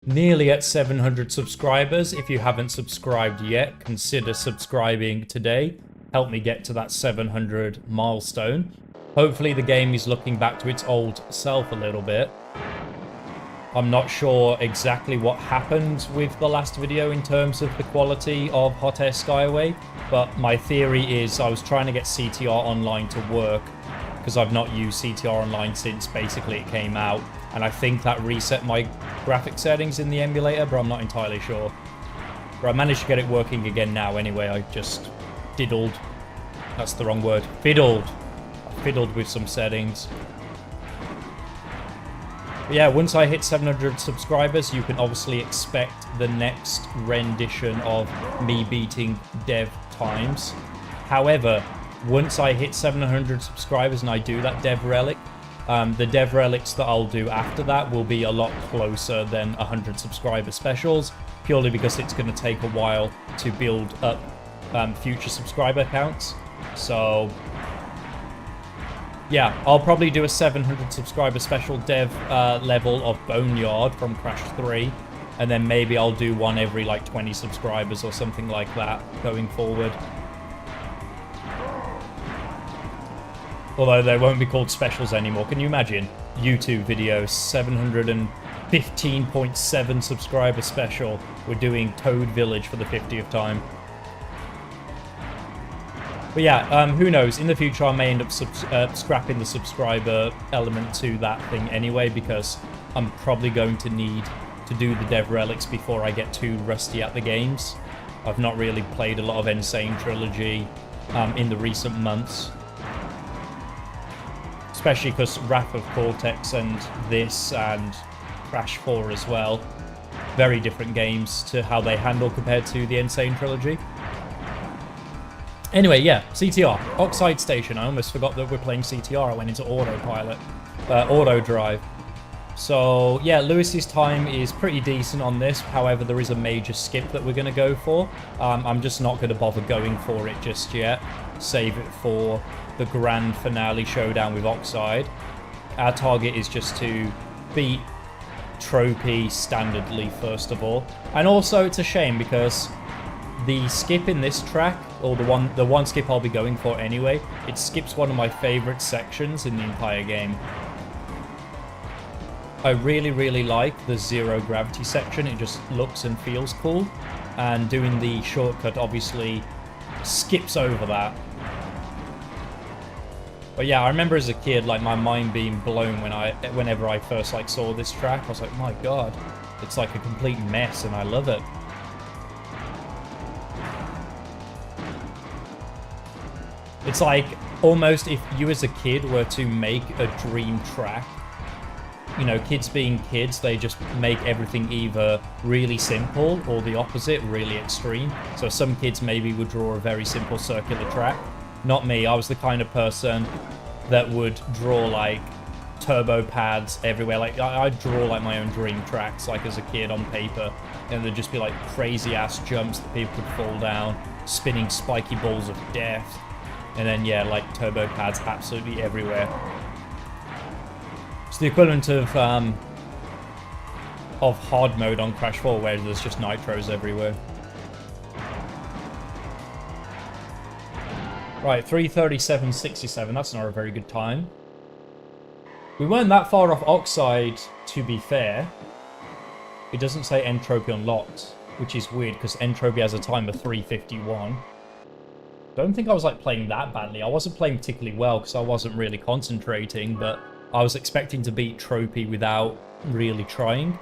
nearly at 700 subscribers. If you haven't subscribed yet, consider subscribing today. Help me get to that 700 milestone. Hopefully the game is looking back to its old self a little bit. I'm not sure exactly what happened with the last video in terms of the quality of Hot Air Skyway, but my theory is I was trying to get CTR Online to work because I've not used CTR Online since basically it came out, and I think that reset my graphic settings in the emulator, but I'm not entirely sure. But I managed to get it working again now anyway. I just diddled. That's the wrong word. Fiddled. I fiddled with some settings. But yeah, once I hit 700 subscribers, you can obviously expect the next rendition of me beating dev times. However, once I hit 700 subscribers and I do that dev relic, the dev relics that I'll do after that will be a lot closer than 100 subscriber specials, purely because it's going to take a while to build up future subscriber counts. So yeah, I'll probably do a 700 subscriber special dev level of Boneyard from Crash 3, and then maybe I'll do one every like 20 subscribers or something like that going forward. Although they won't be called specials anymore. Can you imagine? YouTube video, 715.7 subscriber special. We're doing Toad Village for the 50th time. But yeah, who knows? In the future, I may end up scrapping the subscriber element to that thing anyway, because I'm probably going to need to do the dev relics before I get too rusty at the games. I've not really played a lot of Insane Trilogy in the recent months. Especially because Wrath of Cortex and this and Crash 4 as well. Very different games to how they handle compared to the Insane Trilogy. Anyway, yeah, CTR, Oxide Station. I almost forgot that we're playing CTR. I went into autopilot, auto drive. So yeah, Lewis's time is pretty decent on this. However, there is a major skip that we're going to go for. I'm just not going to bother going for it just yet. Save it for the grand finale showdown with Oxide. Our target is just to beat Tropy standardly, first of all. And also, it's a shame because the skip in this track, or the one skip I'll be going for anyway, it skips one of my favorite sections in the entire game. I really, really like the zero gravity section. It just looks and feels cool. And doing the shortcut obviously skips over that. But yeah, I remember as a kid, like, my mind being blown whenever I first like saw this track. I was like, my god, it's like a complete mess, and I love it. It's like almost if you as a kid were to make a dream track. You know, kids being kids, they just make everything either really simple or the opposite, really extreme. So some kids maybe would draw a very simple circular track. Not me. I was the kind of person that would draw like turbo pads everywhere. Like I'd draw like my own dream tracks, like as a kid on paper, and there'd just be like crazy ass jumps that people could fall down, spinning spiky balls of death, and then yeah, like turbo pads absolutely everywhere. It's the equivalent of hard mode on Crash 4, where there's just nitros everywhere. Right, 3:37.67. That's not a very good time. We weren't that far off Oxide, to be fair. It doesn't say Entropy unlocked, which is weird because Entropy has a time of 3:51. Don't think I was like playing that badly. I wasn't playing particularly well because I wasn't really concentrating, but I was expecting to beat Tropy without really trying.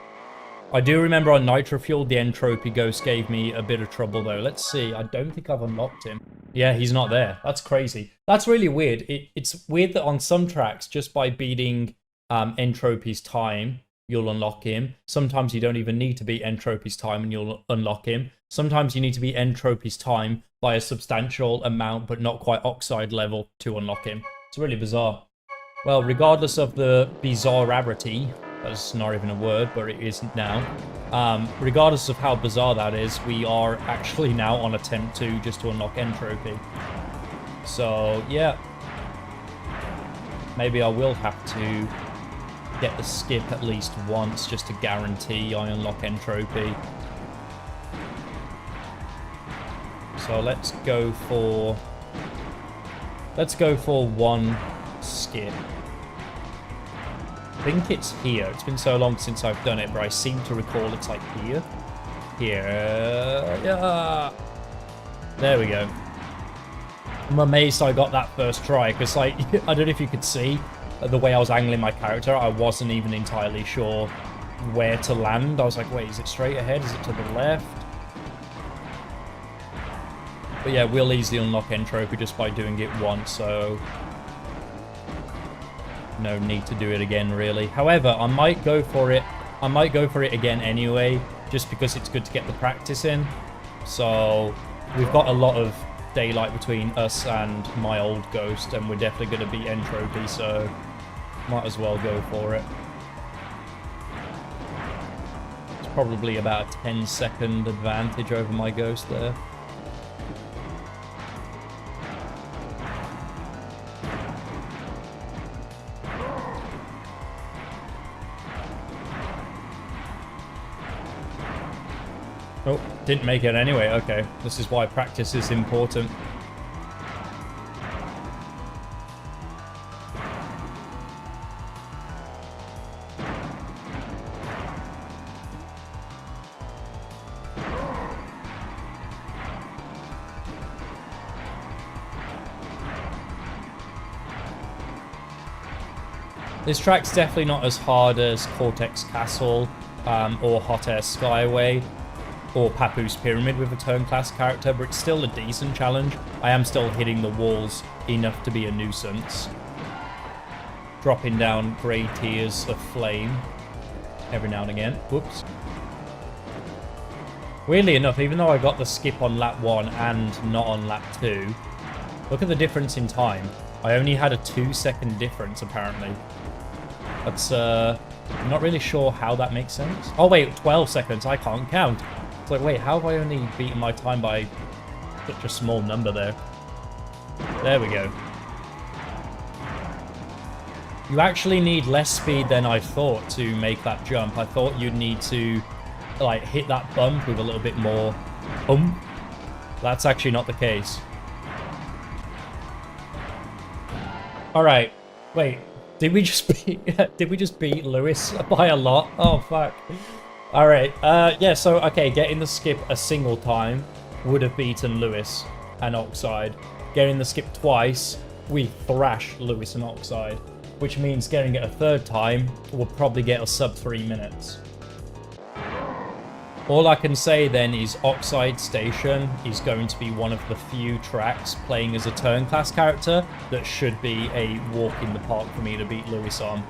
I do remember on Nitro Fuel, the Entropy Ghost gave me a bit of trouble though. Let's see. I don't think I've unlocked him. Yeah, he's not there. That's crazy. That's really weird. It's weird that on some tracks, just by beating Entropy's time, you'll unlock him. Sometimes you don't even need to beat Entropy's time and you'll unlock him. Sometimes you need to beat Entropy's time by a substantial amount, but not quite Oxide level to unlock him. It's really bizarre. Well, regardless of the bizarrarity, that's not even a word, but it isn't now. Regardless of how bizarre that is, we are actually now on attempt 2 just to unlock Entropy. So, yeah. Maybe I will have to get the skip at least once just to guarantee I unlock entropy. So let's go for one skip. I think it's here. It's been so long since I've done it, but I seem to recall it's like here. Here. Yeah. There we go. I'm amazed I got that first try, because like, I don't know if you could see the way I was angling my character. I wasn't even entirely sure where to land. I was like, wait, is it straight ahead? Is it to the left? But yeah, we'll easily unlock entropy just by doing it once, so no need to do it again, really. However, I might go for it. I might go for it again anyway, just because it's good to get the practice in. So we've got a lot of daylight between us and my old ghost, and we're definitely going to beat entropy, so might as well go for it. It's probably about a 10-second advantage over my ghost there. Oh, didn't make it anyway. Okay, this is why practice is important. This track's definitely not as hard as Cortex Castle or Hot Air Skyway or Papoose Pyramid with a turn class character, but it's still a decent challenge. I am still hitting the walls enough to be a nuisance. Dropping down grey tears of flame every now and again. Whoops. Weirdly enough, even though I got the skip on lap 1 and not on lap 2, look at the difference in time. I only had a 2-second difference, apparently. That's, I'm not really sure how that makes sense. Oh, wait, 12 seconds. I can't count. It's like, wait, how have I only beaten my time by such a small number there? There we go. You actually need less speed than I thought to make that jump. I thought you'd need to, like, hit that bump with a little bit more oomph. That's actually not the case. Alright, wait. Did we just beat Lewis by a lot? Oh, fuck. Alright, yeah, so, okay, getting the skip a single time would have beaten Lewis and Oxide. Getting the skip twice, we thrash Lewis and Oxide, which means getting it a third time will probably get us sub 3 minutes. All I can say then is Oxide Station is going to be one of the few tracks playing as a turn class character that should be a walk in the park for me to beat Lewis on.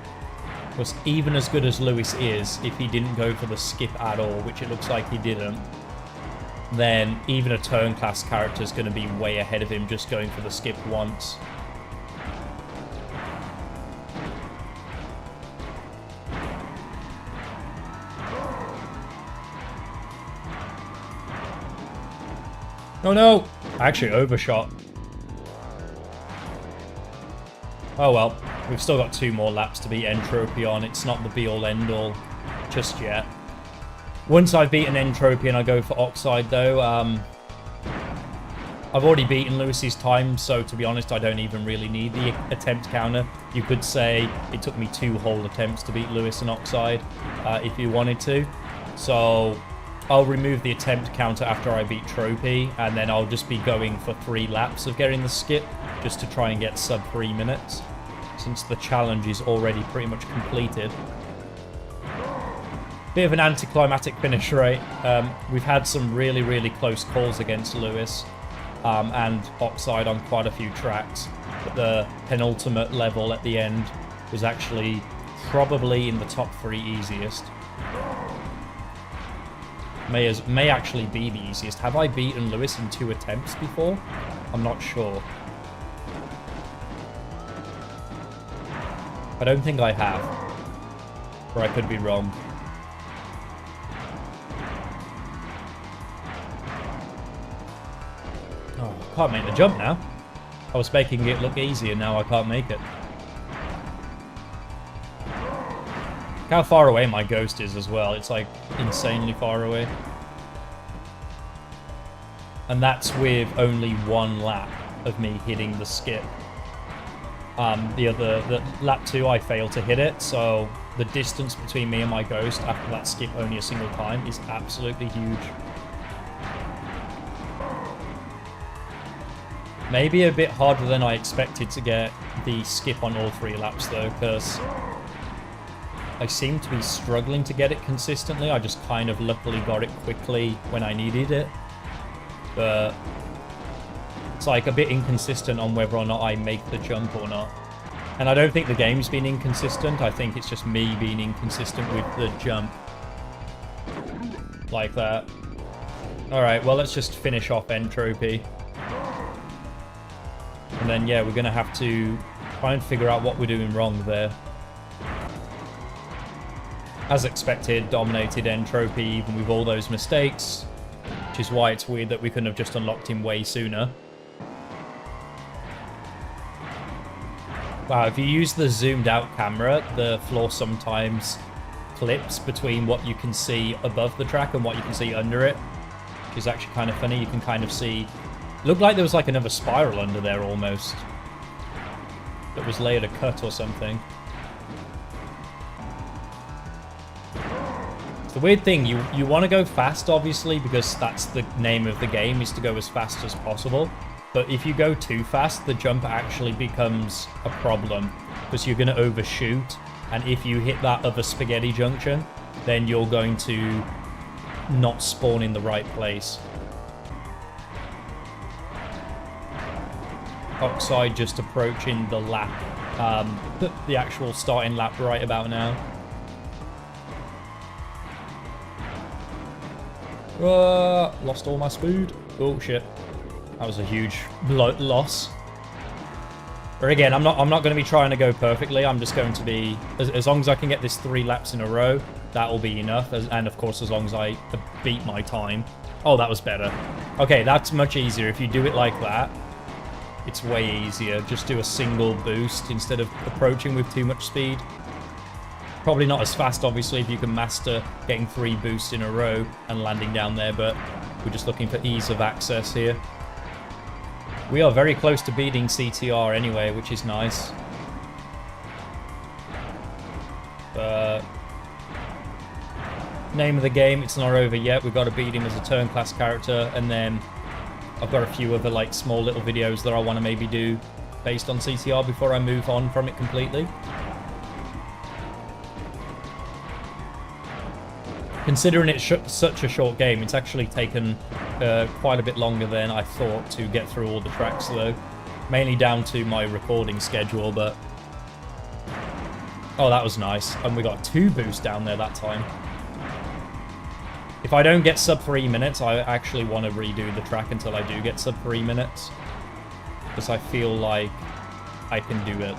Because even as good as Lewis is, if he didn't go for the skip at all, which it looks like he didn't, then even a turn class character is going to be way ahead of him just going for the skip once. Oh no! I actually overshot. Oh well, we've still got 2 more laps to beat entropy on. It's not the be-all end-all just yet. Once I've beaten entropy and I go for Oxide though, I've already beaten Lewis's time, so to be honest, I don't even really need the attempt counter. You could say it took me 2 whole attempts to beat Lewis and Oxide, if you wanted to. So I'll remove the attempt counter after I beat Tropy, and then I'll just be going for 3 laps of getting the skip, just to try and get sub 3 minutes, since the challenge is already pretty much completed. Bit of an anticlimactic finish, right? We've had some really, really close calls against Lewis and Oxide on quite a few tracks, but the penultimate level at the end was actually probably in the top 3 easiest. May actually be the easiest. Have I beaten Lewis in 2 attempts before? I'm not sure. I don't think I have. Or I could be wrong. Oh, I can't make the jump now. I was making it look easy and now I can't make it. how far away my ghost is as well. It's like insanely far away. And that's with only one lap of me hitting the skip. The lap 2 I failed to hit it, so the distance between me and my ghost after that skip only a single time is absolutely huge. Maybe a bit harder than I expected to get the skip on all 3 laps though, because I seem to be struggling to get it consistently. I just kind of luckily got it quickly when I needed it. But it's like a bit inconsistent on whether or not I make the jump or not. And I don't think the game's been inconsistent. I think it's just me being inconsistent with the jump. Like that. Alright, well, let's just finish off Tropy. And then, yeah, we're going to have to try and figure out what we're doing wrong there. As expected, dominated Tropy even with all those mistakes. Which is why it's weird that we couldn't have just unlocked him way sooner. Wow, if you use the zoomed out camera, the floor sometimes clips between what you can see above the track and what you can see under it. Which is actually kind of funny. You can kind of see... Looked like there was like another spiral under there almost. That was layered a cut or something. It's the weird thing, you want to go fast obviously because that's the name of the game, is to go as fast as possible. But if you go too fast, the jump actually becomes a problem because you're going to overshoot. And if you hit that other spaghetti junction, then you're going to not spawn in the right place. Oxide just approaching the lap, the actual starting lap right about now. Lost all my speed. Oh shit, that was a huge loss. But again, I'm not going to be trying to go perfectly. I'm just going to be as long as I can get this 3 laps in a row, that will be enough. And of course, as long as I beat my time. Oh, that was better. Okay, that's much easier if you do it like that. It's way easier. Just do a single boost instead of approaching with too much speed. Probably not as fast, obviously, if you can master getting 3 boosts in a row and landing down there, but we're just looking for ease of access here. We are very close to beating CTR anyway, which is nice. But name of the game, it's not over yet. We've got to beat him as a turn class character, and then I've got a few other like small little videos that I want to maybe do based on CTR before I move on from it completely. Considering it's such a short game, it's actually taken quite a bit longer than I thought to get through all the tracks though. Mainly down to my recording schedule, but... Oh, that was nice. And we got 2 boosts down there that time. If I don't get sub 3 minutes, I actually want to redo the track until I do get sub 3 minutes. Because I feel like I can do it.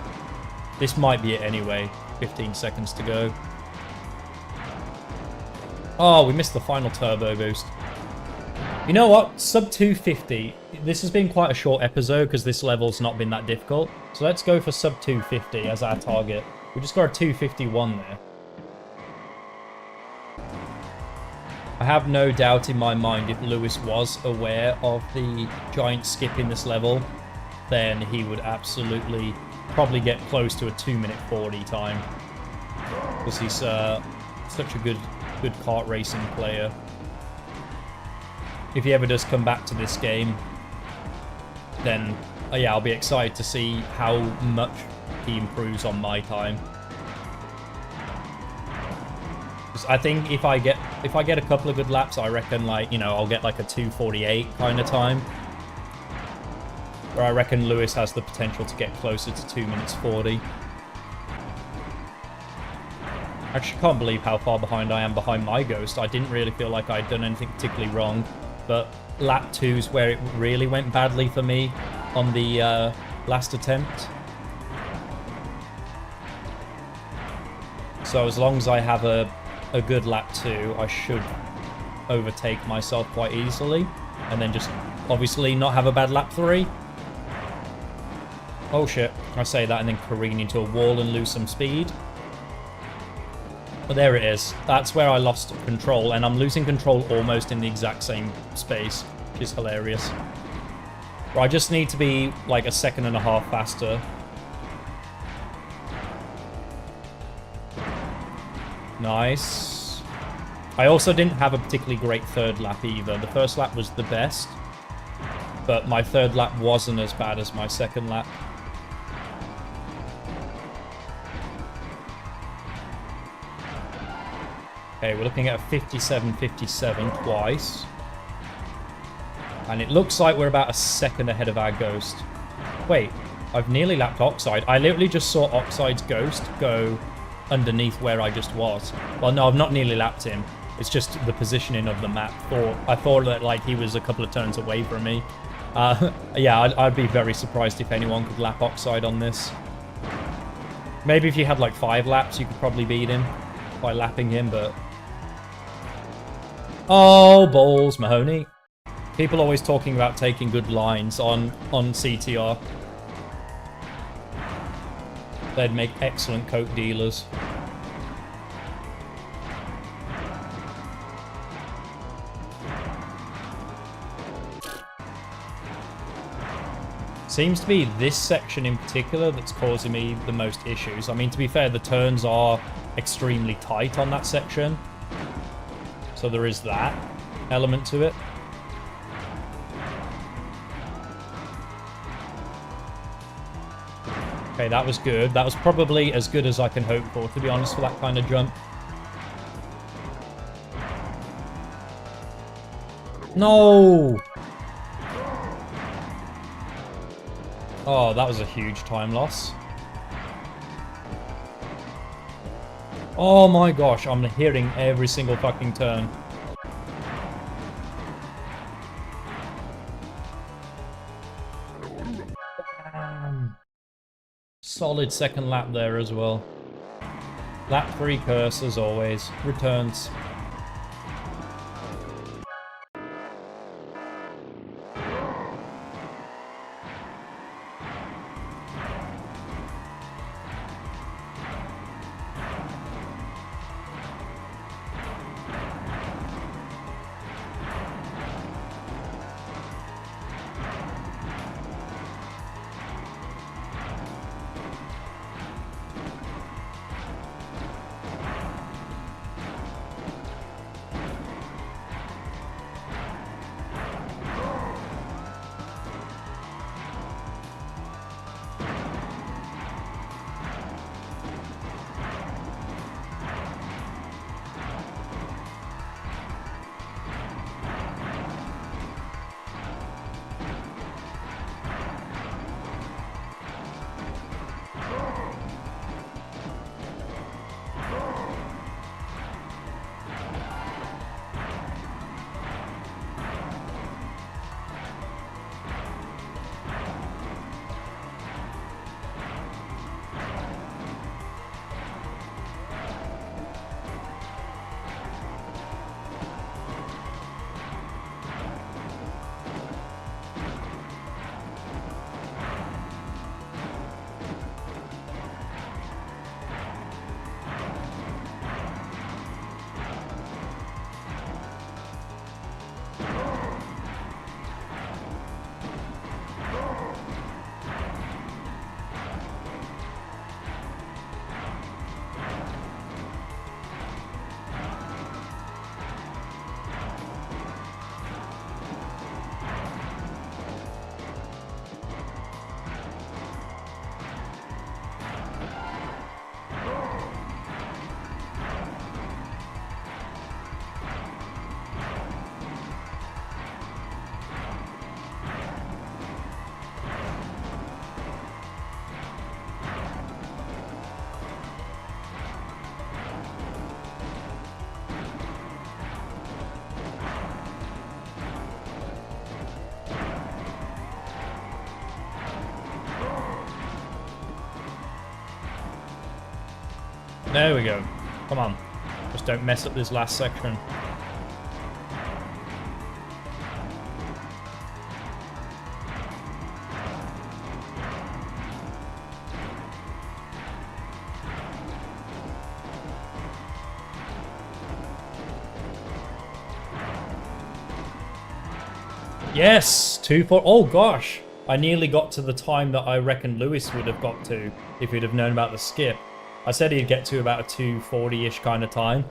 This might be it anyway. 15 seconds to go. Oh, we missed the final turbo boost. You know what? Sub 250. This has been quite a short episode because this level's not been that difficult. So let's go for sub 250 as our target. We just got a 251 there. I have no doubt in my mind if Lewis was aware of the giant skip in this level, then he would absolutely probably get close to a 2:40 time. Because he's such a good kart racing player. If he ever does come back to this game, then yeah, I'll be excited to see how much he improves on my time. I think if I get a couple of good laps, I reckon, like, you know, I'll get like a 2:48 kind of time. Where I reckon Lewis has the potential to get closer to 2:40. I actually can't believe how far behind I am behind my Ghost. I didn't really feel like I'd done anything particularly wrong, but lap 2's where it really went badly for me on the last attempt. So as long as I have a good lap 2, I should overtake myself quite easily, and then just obviously not have a bad lap 3. Oh shit, I say that and then careen into a wall and lose some speed. But there it is. That's where I lost control, and I'm losing control almost in the exact same space, which is hilarious. But I just need to be like a second and a half faster. Nice. I also didn't have a particularly great third lap either. The first lap was the best, but my third lap wasn't as bad as my second lap. Okay, we're looking at a 57.57 twice. And it looks like we're about a second ahead of our Ghost. Wait, I've nearly lapped Oxide. I literally just saw Oxide's Ghost go underneath where I just was. Well, no, I've not nearly lapped him. It's just the positioning of the map. I thought that like he was a couple of turns away from me. Yeah, I'd be very surprised if anyone could lap Oxide on this. Maybe if you had like 5 laps, you could probably beat him by lapping him, but... Oh, balls, Mahoney. People always talking about taking good lines on CTR. They'd make excellent coke dealers. Seems to be this section in particular that's causing me the most issues. I mean, to be fair, the turns are extremely tight on that section. So there is that element to it. Okay, that was good. That was probably as good as I can hope for, to be honest, for that kind of jump. No! Oh, that was a huge time loss. Oh my gosh, I'm hearing every single fucking turn. Solid second lap there as well. Lap 3 curse as always. Returns. There we go. Come on. Just don't mess up this last section. Yes, 240. Oh gosh, I nearly got to the time that I reckon Lewis would have got to if he'd have known about the skip. I said he'd get to about a 240-ish kind of time,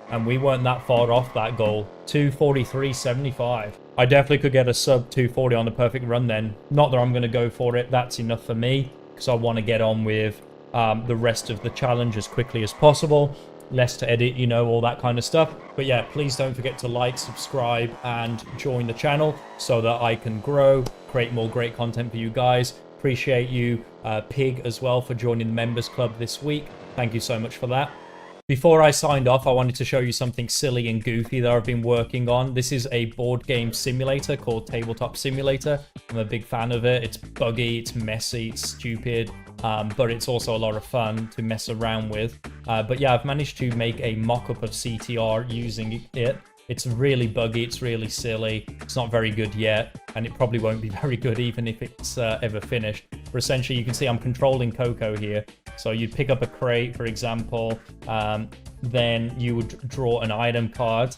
and we weren't that far off that goal. 243.75. I definitely could get a sub 240 on the perfect run then. Not that I'm going to go for it. That's enough for me because I want to get on with the rest of the challenge as quickly as possible. Less to edit, you know, all that kind of stuff. But yeah, please don't forget to like, subscribe, and join the channel so that I can grow, create more great content for you guys. Appreciate you, Pig, as well, for joining the members club this week. Thank you so much for that. Before I signed off, I wanted to show you something silly and goofy that I've been working on. This is a board game simulator called Tabletop Simulator. I'm a big fan of it. It's buggy, it's messy, it's stupid, but it's also a lot of fun to mess around with. But yeah, I've managed to make a mock-up of CTR using it. It's really buggy, it's really silly, it's not very good yet, and it probably won't be very good even if it's ever finished. But essentially, you can see I'm controlling Coco here. So you'd pick up a crate, for example, then you would draw an item card,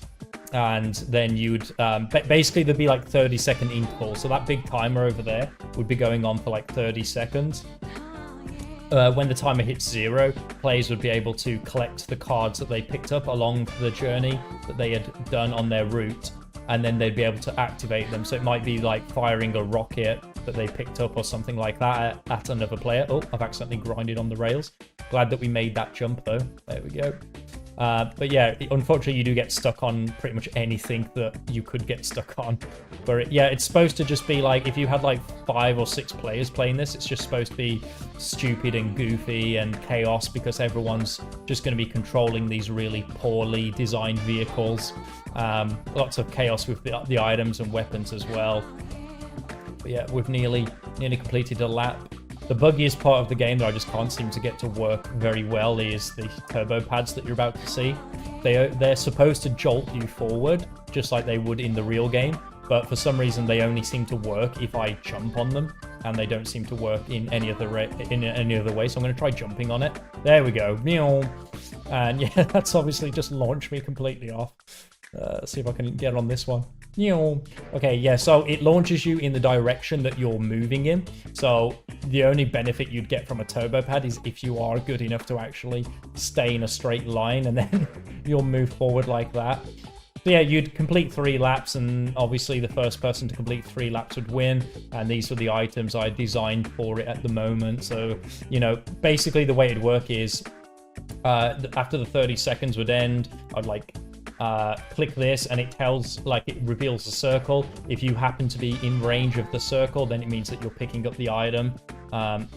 and then you'd basically there'd be like 30-second intervals. So that big timer over there would be going on for like 30 seconds. When the timer hits 0, players would be able to collect the cards that they picked up along the journey that they had done on their route, and then they'd be able to activate them. So it might be like firing a rocket that they picked up or something like that at another player. Oh, I've accidentally grinded on the rails. Glad that we made that jump though. There we go. But yeah, unfortunately you do get stuck on pretty much anything that you could get stuck on. But yeah, it's supposed to just be like, if you had like 5 or 6 players playing this, it's just supposed to be stupid and goofy and chaos because everyone's just going to be controlling these really poorly designed vehicles. Lots of chaos with the items and weapons as well. But yeah, we've nearly completed a lap. The buggiest part of the game that I just can't seem to get to work very well is the turbo pads that you're about to see. They're supposed to jolt you forward, just like they would in the real game, but for some reason they only seem to work if I jump on them, and they don't seem to work in any other way. So I'm going to try jumping on it. There we go. And yeah, that's obviously just launched me completely off. Let's see if I can get on this one. Okay, yeah, so it launches you in the direction that you're moving in. So the only benefit you'd get from a turbo pad is if you are good enough to actually stay in a straight line, and then you'll move forward like that. So yeah, you'd complete 3 laps, and obviously the first person to complete 3 laps would win. And these were the items I designed for it at the moment. So, you know, basically the way it'd work is after the 30 seconds would end, I'd like click this, and it reveals a circle. If you happen to be in range of the circle, then it means that you're picking up the item.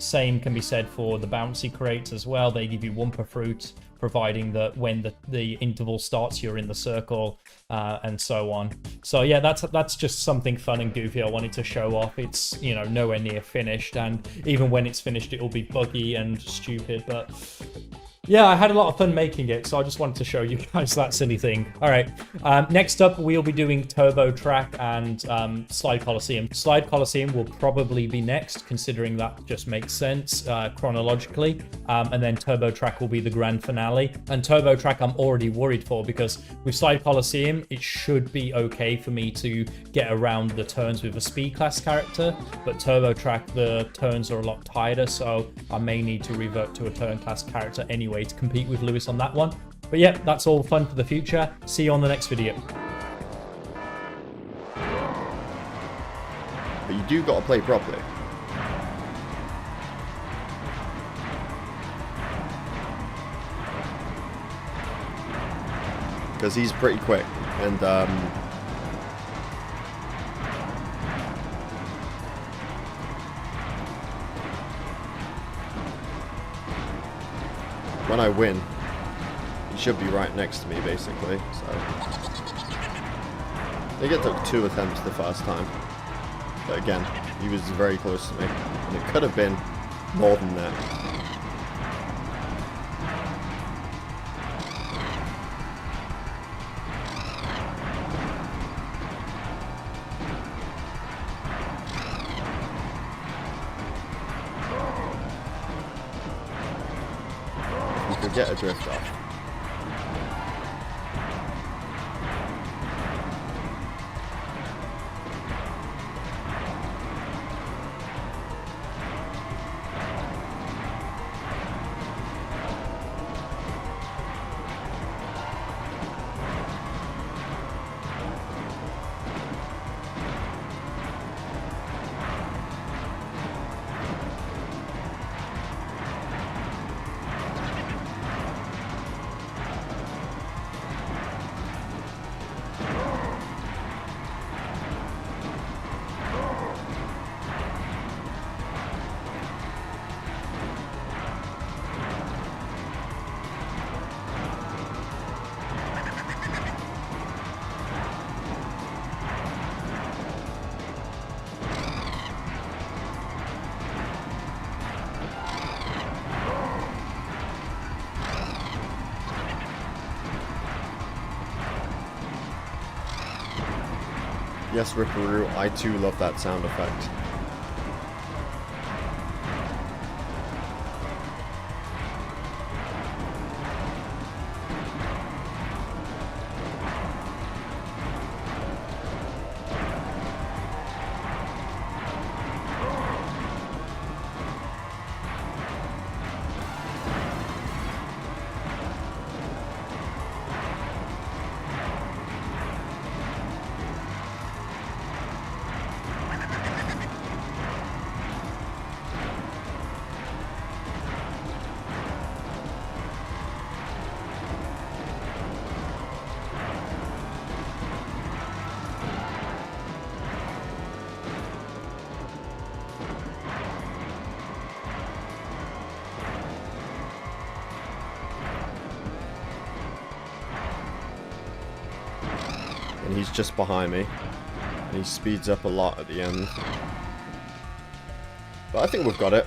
Same can be said for the bouncy crates as well. They give you Wumpa fruit, providing that when the interval starts, you're in the circle, and so on. So yeah, that's just something fun and goofy I wanted to show off. It's, you know, nowhere near finished, and even when it's finished, it will be buggy and stupid, but yeah, I had a lot of fun making it, so I just wanted to show you guys that silly thing. All right, next up, we'll be doing Turbo Track and Slide Coliseum. Slide Coliseum will probably be next, considering that just makes sense chronologically. And then Turbo Track will be the grand finale. And Turbo Track I'm already worried for, because with Slide Coliseum, it should be okay for me to get around the turns with a speed class character. But Turbo Track, the turns are a lot tighter, so I may need to revert to a turn class character anyway to compete with Lewis on that one. But yeah, that's all fun for the future. See you on the next video. But you do got to play properly. Because he's pretty quick, and when I win, he should be right next to me, basically. So I think it took 2 attempts the first time, but again, he was very close to me, and it could have been more than that. Get a drift off. Yes, Ripperoo, I too love that sound effect. And he's just behind me. And he speeds up a lot at the end. But I think we've got it.